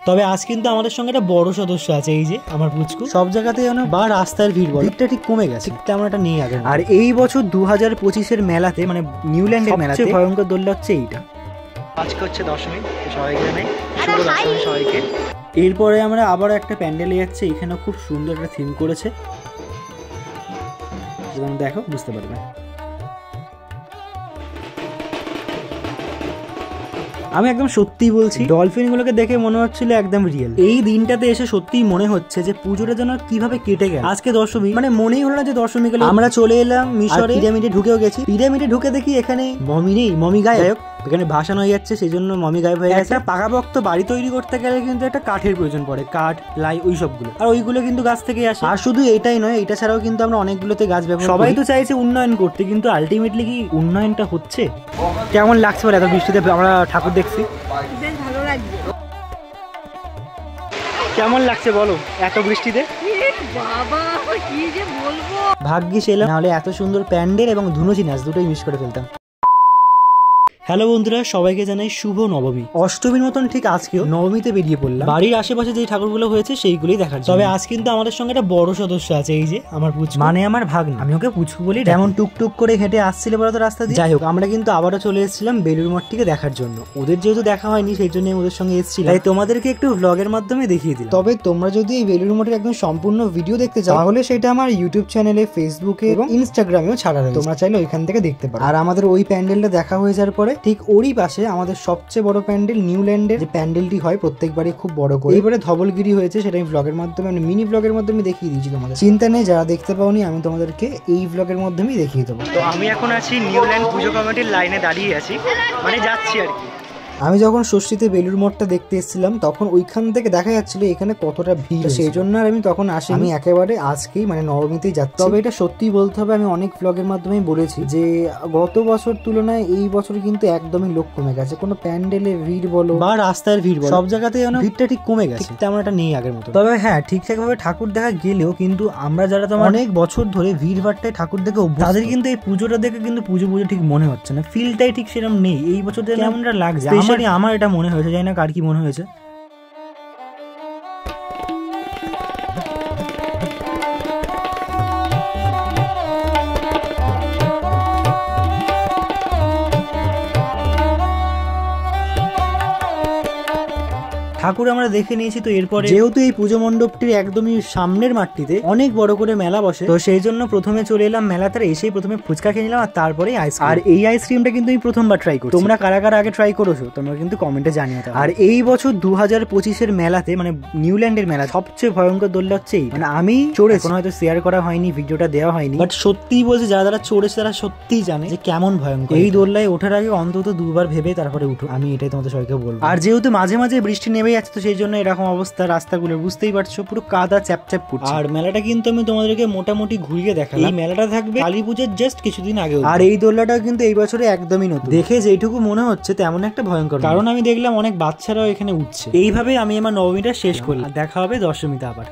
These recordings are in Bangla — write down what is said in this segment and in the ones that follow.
তবে আজ কিন্তু আমাদের সঙ্গে একটা বড় সদস্য আছে, এই যে আমার পুচকু। সব জায়গাতে যেন বা রাস্তার ভিড়টা ঠিক কমে গেছে, তেমন একটা নেই আগে। আর এই বছর 2025-এর মেলাতে মানে নিউল্যান্ডের মেলাতে ভয়ঙ্কর দোলনা হচ্ছে এইটা। আজকে হচ্ছে দশমী, সবাইকে জানাই শুভ দশমী সবাইকে। এরপরে আমরা আবার একটা প্যান্ডেলে যাচ্ছি, এখানে খুব সুন্দর একটা থিম করেছে, দেখো বুঝতে পারবে। আমি একদম সত্যিই বলছি, ডলফিন গুলোকে দেখে মনে হচ্ছিল একদম রিয়েল। এই দিনটাতে এসে সত্যিই মনে হচ্ছে যে পুজোটা যেন কিভাবে কেটে গেল। আজকে দশমী, মানে মনেই হলো না যে দশমী গেল। আমরা চলে এলাম মিশরে, পিরামিডে ঢুকেও গেছি। পিরামিডে ঢুকে দেখি এখানে মমি নেই, মমি গায়ব। এখানে ভাসানো হয়ে যাচ্ছে, সেই জন্য মমি গায়েব হয়ে গেছে। পাকাপোক্ত বাড়ি তৈরি করতে গেলে কিন্তু একটা কাঠের প্রয়োজন পড়ে, কাঠ, লাই, ওই সবগুলো। আর ওইগুলো কিন্তু গাছ থেকে আসে। আর শুধু এটাই নয়, এটা ছাড়াও কিন্তু আমরা অনেকগুলোতে গাছ ব্যবহার। সবাই তো চাইছে উন্নয়ন করতে, কিন্তু আলটিমেটলি কি উন্নয়নটা হচ্ছে? কেমন লাগছে বলে এত বৃষ্টিতে আমরা ঠাকুর দেখছি? ভালো লাগছে। কেমন লাগছে বলো এত বৃষ্টিতে? বাবা কি যে বলবো, ভাগ্যিস এলাম, নাহলে এত সুন্দর প্যান্ডেল এবং ধুনুচি নাচ দুটোই মিস করে ফেলতাম। হ্যালো বন্ধুরা, সবাইকে জানাই শুভ নবমী। অষ্টমীর মতন ঠিক আজকেও নবমীতে বেরিয়ে পড়লাম বাড়ির আশেপাশে যে ঠাকুরগুলো হয়েছে সেইগুলোই দেখার জন্য। তবে আজ কিন্তু আমাদের সঙ্গে একটা বড় সদস্য আছে, এই যে আমার পুচকু, মানে আমার ভাগ্না। আমি ওকে পুচকু বলি। যেমন টুকটুক করে হেঁটে আসছিল বলতো রাস্তা দিয়ে। যাই হোক, আমরা কিন্তু আবারও চলে এসেছিলাম বেলুড় মঠটিকে দেখার জন্য। ওদের যেহেতু দেখা হয়নি সেই জন্য ওদের সঙ্গে এসেছিলাম, তাই তোমাদেরকে একটু ব্লগের মাধ্যমে দেখিয়ে দিলাম। তবে তোমরা যদি এই বেলুড় মঠের একদম সম্পূর্ণ ভিডিও দেখতে চাও, তাহলে সেটা আমার ইউটিউব চ্যানেলে, ফেসবুকে এবং ইনস্টাগ্রামেও ছাড়া রয়েছে, তোমরা চাইলে ওইখান থেকে দেখতে পারো। আর আমাদের ওই প্যান্ডেলটা দেখা হয়ে যাওয়ার পরে ঠিক ওরই পাশে আমাদের সবচেয়ে বড় প্যান্ডেল, নিউল্যান্ডের যে প্যান্ডেলটি হয় প্রত্যেকবারই খুব বড় করে, এবারে ধবলগিরি হয়েছে। সেটা আমি ব্লগের মাধ্যমে, মানে মিনি ব্লগের মাধ্যমে দেখিয়ে দিয়েছি তোমাদের। চিন্তা নেই, যারা দেখতে পাওনি আমি তোমাদেরকে এই ব্লগের মাধ্যমেই দেখিয়ে দেবো। তো আমি এখন আছি নিউল্যান্ড পুজো কমিটির লাইনে দাঁড়িয়ে আছি, মানে যাচ্ছি আর কি। আমি যখন ষষ্ঠীতে বেলুড় মঠটা দেখতে এসেছিলাম তখন ওইখান থেকে দেখা যাচ্ছিল এখানে কতটা ভিড়, সেই জন্য আর আমি তখন আসি। আমি একেবারে আজকেই মানে নবমীতেই যাচ্ছি। তবে এটা সত্যি বলতে হবে, আমি অনেক ব্লগের মাধ্যমেই বলেছি যে গত বছর তুলনায় এই বছর কিন্তু একদমই লোক কমে গেছে। কোনো প্যান্ডেলে ভিড় বলো বা রাস্তার ভিড় বলো, সব জায়গাতে ভিড়টা ঠিক কমে গেছে, তেমন একটা নেই আগের মতো। তবে হ্যাঁ, ঠিকঠাক ভাবে ঠাকুর দেখা গেলেও কিন্তু আমরা যারা তোমার অনেক বছর ধরে ভিড় ভাড়টায় ঠাকুর দেখে তাদের কিন্তু এই পুজোটা দেখে কিন্তু পুজো ঠিক মনে হচ্ছে না, ফিলটাই ঠিক সেরকম নেই। এই বছর কেমনটা লাগছে আমার এটা মনে হয়েছে, জানি না কার কি মনে হয়েছে। ঠাকুর আমরা দেখে নিয়েছি। তো এরপরে যেহেতু এই পুজো মণ্ডপটির একদমই সামনের মাঠটিতে অনেক বড় করে মেলা বসে, তো সেই জন্য প্রথমে চলে এলাম মেলাতে। এসেই প্রথমে ফুচকা খেয়ে নিলাম আর তারপরে আইসক্রিম। আর এই আইসক্রিমটা কিন্তু আমি প্রথমবার ট্রাই করছি। তোমরা কারা কারা আগে ট্রাই করেছো তোমরা কিন্তু কমেন্টে জানিয়ে দাও। আর এই বছর 2025-এর মেলাতে, মানে নিউল্যান্ডের মেলা, সবচেয়ে ভয়ঙ্কর দোলনা হচ্ছে এই। মানে আমি চড়েছি, কোনো হয়তো শেয়ার করা হয়নি, ভিডিওটা দেওয়া হয়নি, বাট সত্যিই বলছি যারা যারা চড়েছে তারা সত্যিই জানে যে কেমন ভয়ঙ্কর। এই দোলনায় ওঠার আগে অন্তত দুবার ভেবে তারপরে উঠো, আমি এটাই তোমাদের সবাইকে বলবো। আর যেহেতু মাঝে মাঝে বৃষ্টি নেমে যাচ্ছে, তো সেই জন্য এরকম অবস্থা রাস্তাগুলো, বুঝতেই পারছো পুরো কাদা চ্যাপচ্যাপ করছে। আর মেলাটা কিন্তু আমি তোমাদেরকে মোটামুটি ঘুরিয়ে দেখালাম। এই মেলাটা থাকবে কালী পুজোর জাস্ট কিছুদিন আগে। আর এই দোলনাটা কিন্তু এই বছরে একদমই নতুন। দেখে যেটুকু মনে হচ্ছে তেমন একটা ভয়ঙ্কর, কারণ আমি দেখলাম অনেক বাচ্চারাও এখানে উঠছে। এইভাবে আমি আমার নবমীটা শেষ করলাম। দেখা হবে দশমীতে আবার।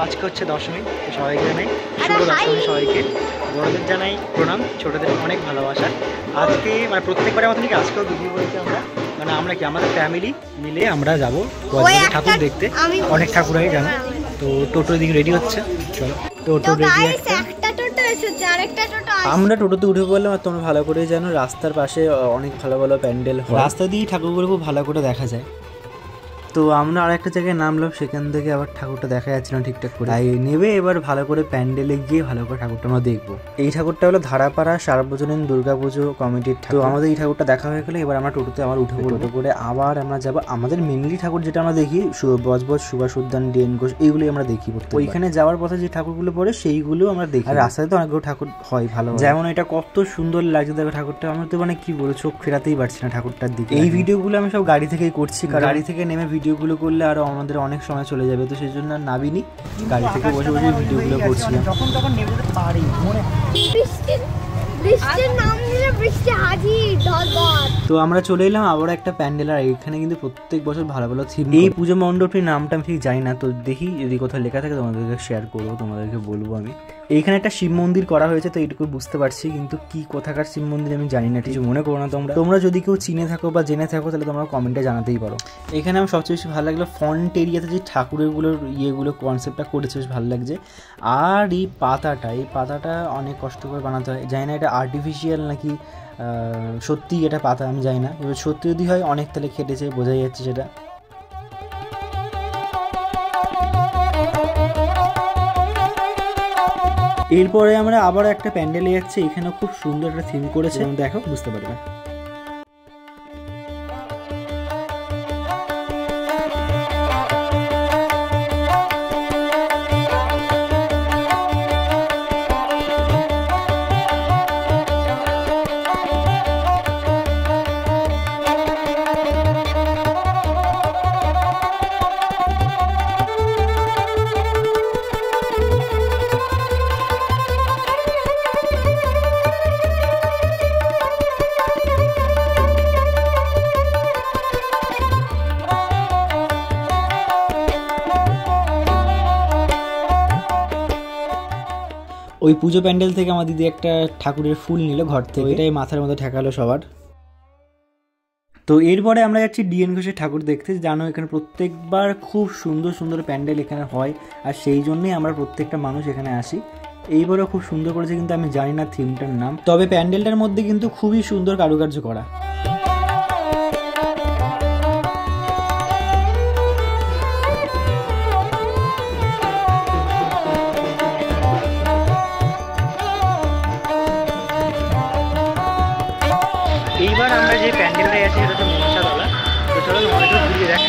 আজকে হচ্ছে দশমী, সবাইকে জানাই শুভ দশমী সবাইকে। বড়দের জানাই প্রণাম, ছোটদের অনেক ভালোবাসা। আজকে মানে প্রত্যেকবারের মতন কি আজকেও ভিডিও করেছি আমরা, মানে আমরা কি আমাদের ফ্যামিলি মিলে আমরা যাবো ঠাকুর দেখতে। অনেক ঠাকুর হয়ে জানো। তো টোটো দিকে রেডি হচ্ছে, চলো টোটো রেডি। আমরা টোটোতে উঠে পড়লাম। আর তোমরা ভালো করে জানো রাস্তার পাশে অনেক ভালো ভালো প্যান্ডেল, রাস্তা দিয়ে ঠাকুরগুলো খুব ভালো করে দেখা যায়। তো আমরা আরেকটা জায়গায় নামলাম, সেখান থেকে আবার ঠাকুরটা দেখা যাচ্ছে না ঠিকঠাক করে, তাই নেবে এবার ভালো করে প্যান্ডেলে গিয়ে ভালো করে ঠাকুরটা আমরা দেখবো। এই ঠাকুরটা হলো ধারাপাড়া সার্বজনীন দুর্গাপুজো কমিটির ঠাকুর। তো আমাদের এই ঠাকুরটা দেখা হয়ে গেলে এবার আমরা টোটোতে আবার উঠে টোটো করে আবার আমরা যাবো আমাদের মেনলি ঠাকুর যেটা আমরা দেখি, বজবজ, সুভাষ উদ্যান, ডিএন ঘোষ, এইগুলোই আমরা দেখি। ওইখানে যাওয়ার পথে যে ঠাকুরগুলো পড়ে সেইগুলো আমরা দেখি। আর রাস্তায় তো অনেকগুলো ঠাকুর হয় ভালো, যেমন এটা কত সুন্দর লাগছে দেখো ঠাকুরটা। আমরা তো মানে কি বলবো, চোখ ফেরাতেই পারছি না ঠাকুরটার দিকে। এই ভিডিওগুলো আমি সব গাড়ি থেকেই করছি, কারণ গাড়ি থেকে নেমে ভিডিওগুলো করলে আরো আমাদের অনেক সময় চলে যাবে। তো সেই জন্য নাবিনি, গাড়ি থেকে বসে বসে ভিডিওগুলো করছিলাম। যখন তখন নেমে যেতে পারি, তো আমরা চলে এলাম আবার একটা প্যান্ডেল। আর এখানে কিন্তু প্রত্যেক বছর ভালো ভালো থিম। এই পুজো মণ্ডপটির নামটা আমি ঠিক জানি না, তো দেখি যদি কোথাও লেখা থাকে তোমাদেরকে শেয়ার করবো, তোমাদেরকে বলবো আমি। এইখানে একটা শিব মন্দির করা হয়েছে, তো এইটুকু বুঝতে পারছি, কিন্তু কি কোথাকার শিব মন্দির আমি জানি না, কিছু মনে করো না তোমরা যদি কেউ চিনে থাকো বা জেনে থাকো তাহলে তোমরা কমেন্টে জানাতেই পারো। এখানে আমার সবচেয়ে বেশি ভালো লাগলো ফ্রন্ট এরিয়াতে যে ঠাকুরেরগুলোর ইয়েগুলো কনসেপ্টটা করেছে, বেশ ভালো লাগছে। আর এই পাতাটা অনেক কষ্ট করে বানাতে হয়, জানি না এটা আর্টিফিশিয়াল নাকি সত্যি এটা পাতা আমি জানি না, এবার সত্যি যদি হয় অনেক তাহলে খেটেছে, বোঝাই যাচ্ছে সেটা। এরপরে আমরা আবার একটা প্যান্ডেলে যাচ্ছি, এখানে খুব সুন্দর একটা থিম করেছে, দেখো বুঝতে পারবে। ওই পুজো প্যান্ডেল থেকে আমার দিদি একটা ঠাকুরের ফুল নিল ঘর থেকে, এটাই মাথার মধ্যে ঠেকালো সবার। তো এরপরে আমরা যাচ্ছি ডিএন ঘোষের ঠাকুর দেখতে। জানো এখানে প্রত্যেকবার খুব সুন্দর সুন্দর প্যান্ডেল এখানে হয়, আর সেই জন্যই আমরা প্রত্যেকটা মানুষ এখানে আসি। এইবারও খুব সুন্দর করেছে, কিন্তু আমি জানি না থিমটার নাম, তবে প্যান্ডেলটার মধ্যে কিন্তু খুবই সুন্দর কারুকার্য করা। এইবার আমরা যে প্যান্ডেলটা আছি সেটা হচ্ছে মনসাতলা, তো চলো তোমাদেরকে ঘুরিয়ে দেখ।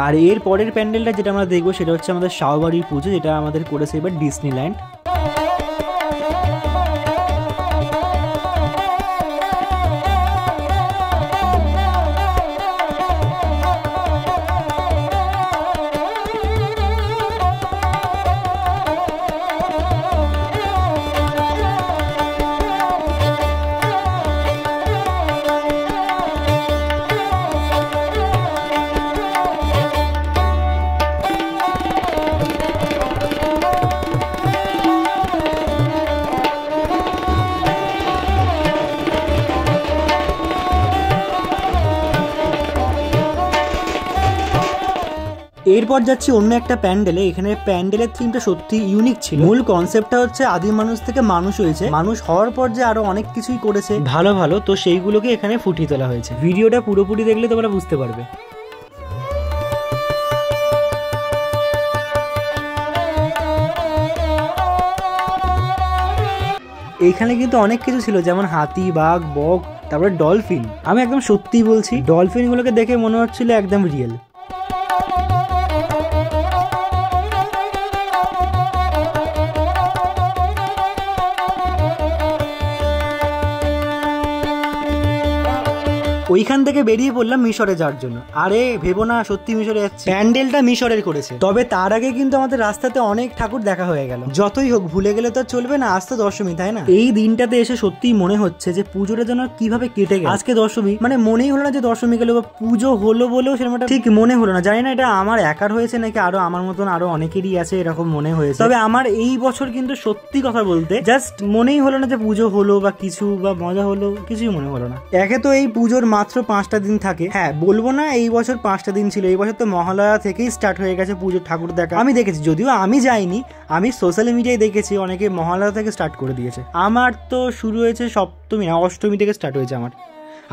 আর এর পরের প্যান্ডেলটা যেটা আমরা দেখবো সেটা হচ্ছে আমাদের শাহবাড়ির পুজো, যেটা আমাদের করেছে এবার ডিজনিল্যান্ড। এরপর যাচ্ছি অন্য একটা প্যান্ডেলে। এখানে প্যান্ডেলের থিমটা সত্যি ইউনিক ছিল। মূল কনসেপ্টটা হচ্ছে আদিম মানুষ থেকে মানুষ হয়েছে, মানুষ হওয়ার পর যে আরো অনেক কিছুই করেছে ভালো ভালো, তো সেইগুলোকে এখানে ফুটিয়ে তোলা হয়েছে। ভিডিওটা পুরোপুরি দেখলে তোমরা বুঝতে পারবে। এইখানে কিন্তু অনেক কিছু ছিল, যেমন হাতি, বাঘ, বক, তারপরে ডলফিন। আমি একদম সত্যি বলছি, ডলফিন গুলোকে দেখে মনে হচ্ছিল একদম রিয়েল। ওইখান থেকে বেরিয়ে পড়লাম মিশরে যাওয়ার জন্য। আরে ভেবো না সত্যি মিশরে যাচ্ছি, প্যান্ডেলটা মিশরের করেছে। তবে তার আগে কিন্তু আমাদের রাস্তাতে অনেক ঠাকুর দেখা হয়ে গেল। যতই হোক ভুলে গেলে তো চলবে না, আজ তো দশমী, তাই না? এই দিনটাতে এসে সত্যিই মনে হচ্ছে যে পুজোটা যেন কিভাবে কেটে গেল। আজকে দশমী, মানে মনেই হলো না যে দশমী গেল বা পুজো হলো বলেও সেরকম ঠিক মনে হলো না। জানি না এটা আমার একার হয়েছে নাকি আরো আমার মতন আরো অনেকেরই আছে এরকম মনে হয়েছে। তবে আমার এই বছর কিন্তু সত্যি কথা বলতে জাস্ট মনেই হলো না যে পুজো হলো বা কিছু বা মজা হলো, কিছুই মনে হলো না। একে তো এই পুজোর মাত্র 5টা দিন থাকে। হ্যাঁ বলবো না এই বছর 5টা দিন ছিল, এই বছর তো মহালয়া থেকেই স্টার্ট হয়ে গেছে পুজোর ঠাকুর দেখা। আমি দেখেছি, যদিও আমি যাইনি, আমি সোশ্যাল মিডিয়ায় দেখেছি অনেকে মহালয়া থেকে স্টার্ট করে দিয়েছে। আমার তো শুরু হয়েছে সপ্তমী না অষ্টমী থেকে স্টার্ট হয়েছে আমার,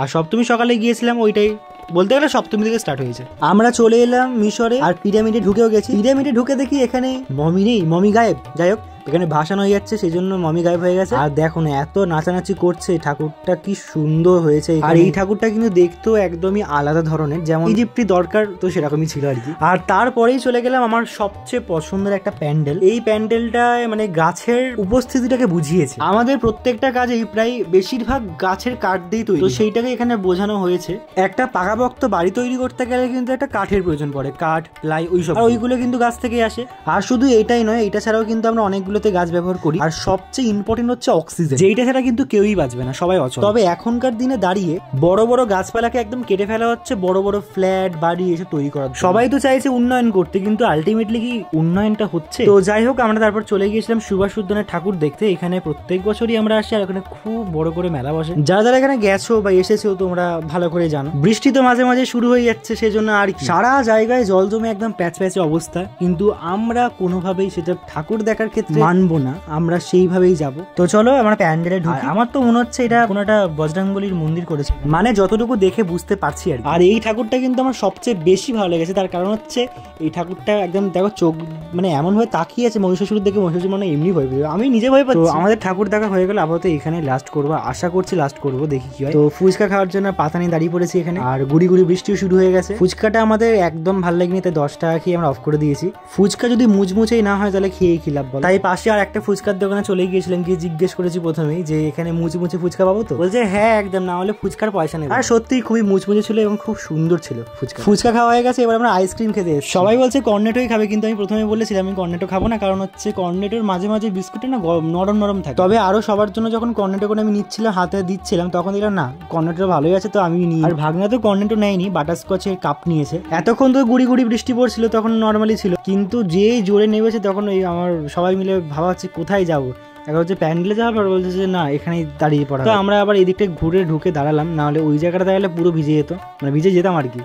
আর সপ্তমী সকালে গিয়েছিলাম, ওইটাই বলতে গেলে সপ্তমী থেকে স্টার্ট হয়েছে। আমরা চলে এলাম মিশরে, আর পিরামিডে ঢুকেও গেছি। পিরামিডে ঢুকে দেখি এখানে মমি নেই, মমি গায়েব। যাই হোক এখানে ভাসান হয়ে যাচ্ছে, সেই জন্য মমি গায়েব হয়ে গেছে। আর দেখো না এত নাচানাচি করছে, ঠাকুরটা কি সুন্দর হয়েছে। আর এই ঠাকুরটা কিন্তু দেখতেও একদমই আলাদা ধরনের, যেমন ইজিপ্টি দরকার তো সেরকমই ছিল আর কি। আর তারপরেই চলে গেলাম আমার সবচেয়ে পছন্দের একটা প্যান্ডেল। এই প্যান্ডেলটায় মানে গাছের উপস্থিতিটাকে বুঝিয়েছে। আমাদের প্রত্যেকটা কাজেই প্রায় বেশিরভাগ গাছের কাঠ দিয়ে তৈরি, তো সেইটাকে এখানে বোঝানো হয়েছে। একটা পাকাপোক্ত বাড়ি তৈরি করতে গেলে কিন্তু একটা কাঠের প্রয়োজন পড়ে, কাঠ, প্লাই, ওইসব, আর ওইগুলো কিন্তু গাছ থেকে আসে। আর শুধু এটাই নয়, এটা ছাড়াও কিন্তু আমরা অনেকগুলো পুজোগুলোতে গাছ ব্যবহার করি। আর সবচেয়ে ইম্পর্টেন্ট হচ্ছে অক্সিজেন, যেইটা ছাড়া কিন্তু কেউই বাঁচবে না, সবাই অচল। তবে এখনকার দিনে দাঁড়িয়ে বড় বড় গাছপালাকে একদম কেটে ফেলা হচ্ছে বড় বড় ফ্ল্যাট বাড়ি এসে তৈরি করার। সবাই তো চাইছে উন্নয়ন করতে, কিন্তু আলটিমেটলি কি উন্নয়নটা হচ্ছে? তো যাই হোক, আমরা তারপর চলে গিয়েছিলাম সুভাষ উদ্যানের ঠাকুর দেখতে। এখানে প্রত্যেক বছরই আমরা আসি, আর এখানে খুব বড় করে মেলা বসে। যারা যারা এখানে গেছো বা এসেছো তোমরা ভালো করে জানো। বৃষ্টি তো মাঝে মাঝে শুরু হয়ে যাচ্ছে, সেজন্য আর সারা জায়গায় জল জমে একদম প্যাচ প্যাচে অবস্থা। কিন্তু আমরা কোনোভাবেই সেটা ঠাকুর দেখার ক্ষেত্রে মানবো না, আমরা সেইভাবেই যাব। তো চলো আমরা প্যান্ডেলে ঢুকি। আমার তো মনে হচ্ছে এটা কোনো একটা বজরংবলীর মন্দির করেছে, মানে যতটুকু দেখে বুঝতে পারছি আর। আর এই ঠাকুরটা কিন্তু আমার সবচেয়ে বেশি ভালো লেগেছে, তার কারণ হচ্ছে এই ঠাকুরটা একদম দেখো চোখ মানে এমন ভাবে তাকিয়েছে, মহিষাসুর দেখে মহিষাসুর মানে এমনি ভয় পেয়ে, আমি নিজে ভয় পাচ্ছি। আমাদের ঠাকুর দেখা হয়ে গেল, আপাতত এখানে লাস্ট করবো, আশা করছি লাস্ট করবো, দেখি কি হয়। তো ফুচকা খাওয়ার জন্য পাতা নিয়ে দাঁড়িয়ে পড়েছি এখানে, আর গুড়ি গুড়ি বৃষ্টিও শুরু হয়ে গেছে। ফুচকাটা আমাদের একদম ভালো লাগেনি, তাই 10 টাকা খেয়ে আমরা অফ করে দিয়েছি। ফুচকা যদি মুচমুচেই না হয় তাহলে খেয়ে কি লাভ বল। তাই পাশে আর একটা ফুচকার দোকানে চলে গিয়েছিলাম, গিয়ে জিজ্ঞেস করেছি প্রথমেই যে এখানে মুচমুচে ফুচকা পাবো তো? বলছে হ্যাঁ একদম, না হলে ফুচকার পয়সা নেই। আর সত্যি খুবই মুচমুচে ছিল এবং খুব সুন্দর ছিল ফুচকা। ফুচকা খাওয়া হয়ে গেছে, এবার আমরা আইসক্রিম খেতে এসেছি। সবাই বলছে কর্নেটোই খাবে, কিন্তু আমি প্রথমে বলেছিলাম আমি কর্নেটো খাবো না, কারণ হচ্ছে কর্নেটোর মাঝে মাঝে বিস্কুটে না নরম নরম থাকে। তবে আরো সবার জন্য যখন কর্নেটো করে আমি নিচ্ছিলাম, হাতে দিচ্ছিলাম, তখন দেখলাম না কর্নেটো ভালোই আছে, তো আমি নিই। আর ভাগনা তো কর্নেটো নেয়নি, বাটারস্কচের কাপ নিয়েছে। এতক্ষণ তো গুড়ি গুড়ি বৃষ্টি পড়ছিল, তখন নর্মালি ছিল, কিন্তু যেই জোরে নেমেছে তখন ওই আমার সবাই মিলে ভাবা হচ্ছে কোথায় যাবো। এখন হচ্ছে প্যান্ডেলে যাওয়ার পর বলছে যে না এখানেই দাঁড়িয়ে পড়া। তো আমরা আবার এই দিকটা ঘুরে ঢুকে দাঁড়ালাম, নাহলে ওই জায়গাটা দাঁড়ালে পুরো ভিজে যেত, মানে ভিজে যেতাম আর কি।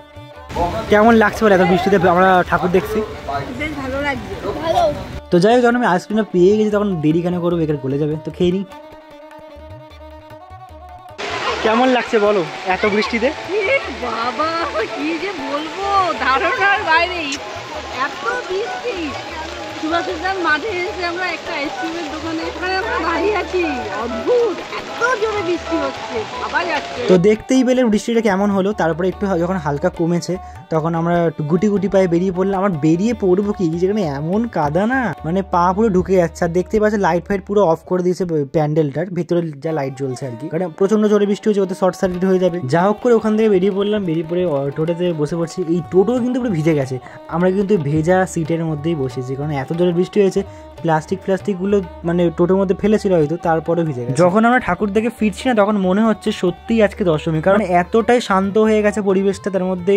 কেমন লাগছে বলে এত বৃষ্টিতে আমরা ঠাকুর দেখছি? বেশ ভালো লাগছে, ভালো। তো যাই হোক, যখন আমি আইসক্রিমটা পেয়ে গেছি তখন দেরি কেন করবো, এখানে গলে যাবে, তো খেয়ে নিই। কেমন লাগছে বলো এত বৃষ্টিতে? বাবা কি যে বলবো, ধারণার বাইরে এত বৃষ্টি। সুভাষ উদ্যান মাঠে এসে আমরা একটা আইসক্রিমের দোকানে এখানে আমরা দাঁড়িয়ে আছি, অদ্ভুত এত জোরে বৃষ্টি হচ্ছে, আবার যাচ্ছে। তো দেখতেই পেলে বৃষ্টিটা কেমন হলো। তারপরে একটু যখন হালকা কমেছে তখন আমরা গুটি গুটি পায়ে বেরিয়ে পড়লাম। আমার বেরিয়ে পড়বো কি, যেখানে এমন কাদা না, মানে পা পুরো ঢুকে যাচ্ছে। আর দেখতেই পাচ্ছি লাইট ফাইট পুরো অফ করে দিয়েছে প্যান্ডেলটার ভিতরে, যা লাইট জ্বলছে আর কি, কারণ প্রচন্ড জোরে বৃষ্টি হচ্ছে, ওতে শর্ট সার্কিট হয়ে যাবে। যা হোক করে ওখান থেকে বেরিয়ে পড়লাম, বেরিয়ে পড়ে টোটোতে বসে পড়ছি। এই টোটো কিন্তু পুরো ভিজে গেছে, আমরা কিন্তু ভেজা সিটের মধ্যেই বসেছি, কারণ এত জোরে বৃষ্টি হয়েছে। প্লাস্টিক গুলো মানে টোটোর মধ্যে ফেলেছিল হয়তো, তারপরে ভিজে গেছে। যখন আমরা ঠাকুর দেখে ফিরছি না তখন মনে হচ্ছে সত্যিই আজকে দশমী, কারণ এতটাই শান্ত হয়ে গেছে পরিবেশটা, তার মধ্যে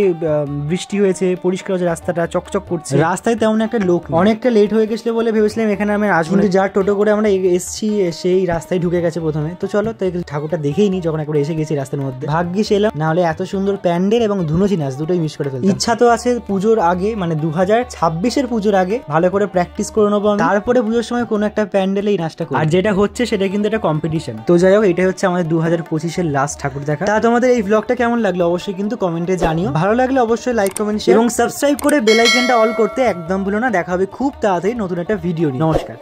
বৃষ্টি হয়েছে, পরিষ্কার হচ্ছে, রাস্তাটা চকচক করছে, রাস্তায় তেমন একটা লোক। অনেকটা লেট হয়ে গেছিল বলে ভেবেছিলাম এখানে আমি আসবো, যার টোটো করে আমরা এসছি সেই রাস্তায় ঢুকে গেছে প্রথমে। তো চলো তো ঠাকুরটা দেখেই নি, যখন একবার এসে গেছি রাস্তার মধ্যে। ভাগ্যিস এলাম, না হলে এত সুন্দর প্যান্ডেল এবং ধুনুচি নাচ দুটোই মিস করে ফেলতাম। ইচ্ছা তো আছে পুজোর আগে, মানে 2026-এর পুজোর আগে ভালো করে প্র্যাকটিস করে নেবো, তারপরে পুজোর সময় কোনো একটা প্যান্ডেলে এই নাচটা করব। আর যেটা হচ্ছে সেটা কিন্তু একটা কম্পিটিশন। তো যাই হোক, এটাই হচ্ছে আমাদের 2025-এর লাস্ট ঠাকুর দেখা। তা তোমাদের এই ব্লগটা কেমন লাগলো অবশ্যই কিন্তু কমেন্টে জানিও। ভালো লাগলে অবশ্যই লাইক কমেন্ট শেয়ার এবং সাবস্ক্রাইব করে বেল আইকনটা অল করতে একদম ভুলো না। দেখা হবে খুব তাড়াতাড়ি নতুন একটা ভিডিও নিয়ে। নমস্কার।